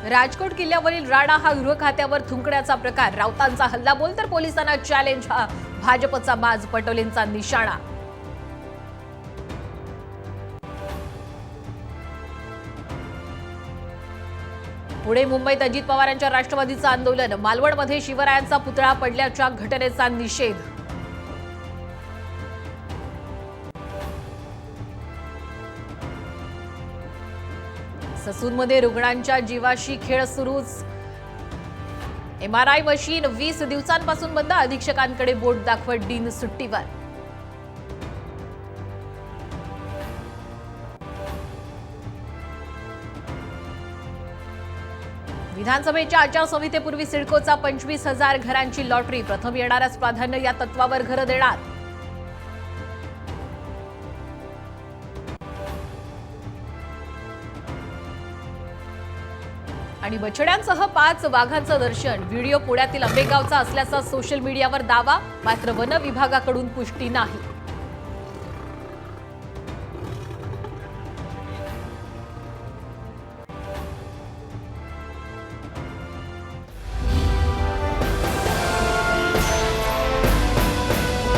राजकोट किल्ल्यावरील राणा हा गृह खात्यावर थुंकण्याचा प्रकार, राऊतांचा हल्लाबोल तर पोलिसांना चॅलेंज, हा भाजपचा माज, पटोलेंचा निशाणा. पुणे मुंबईत अजित पवारांच्या राष्ट्रवादीचं आंदोलन, मालवणमध्ये शिवरायांचा पुतळा पडल्याच्या घटनेचा निषेध. ससूनमध्ये रुग्णांच्या जीवाशी खेळ सुरूच, एमआरआय मशीन 20 दिवसांपासून बंद, अधीक्षकांकडे बोट दाखवत डीन सुट्टीवर. विधानसभेच्या आचारसंहितेपूर्वी सिडकोचा 25,000 घरांची लॉटरी, प्रथम येणाऱ्यास प्राधान्य या तत्वावर घरं देणार. आणि बछड्यांसह 5 वाघांचं दर्शन, व्हिडिओ पुण्यातील आंबेगावचा असल्याचा सोशल मीडियावर दावा, मात्र वन विभागाकडून पुष्टी नाही.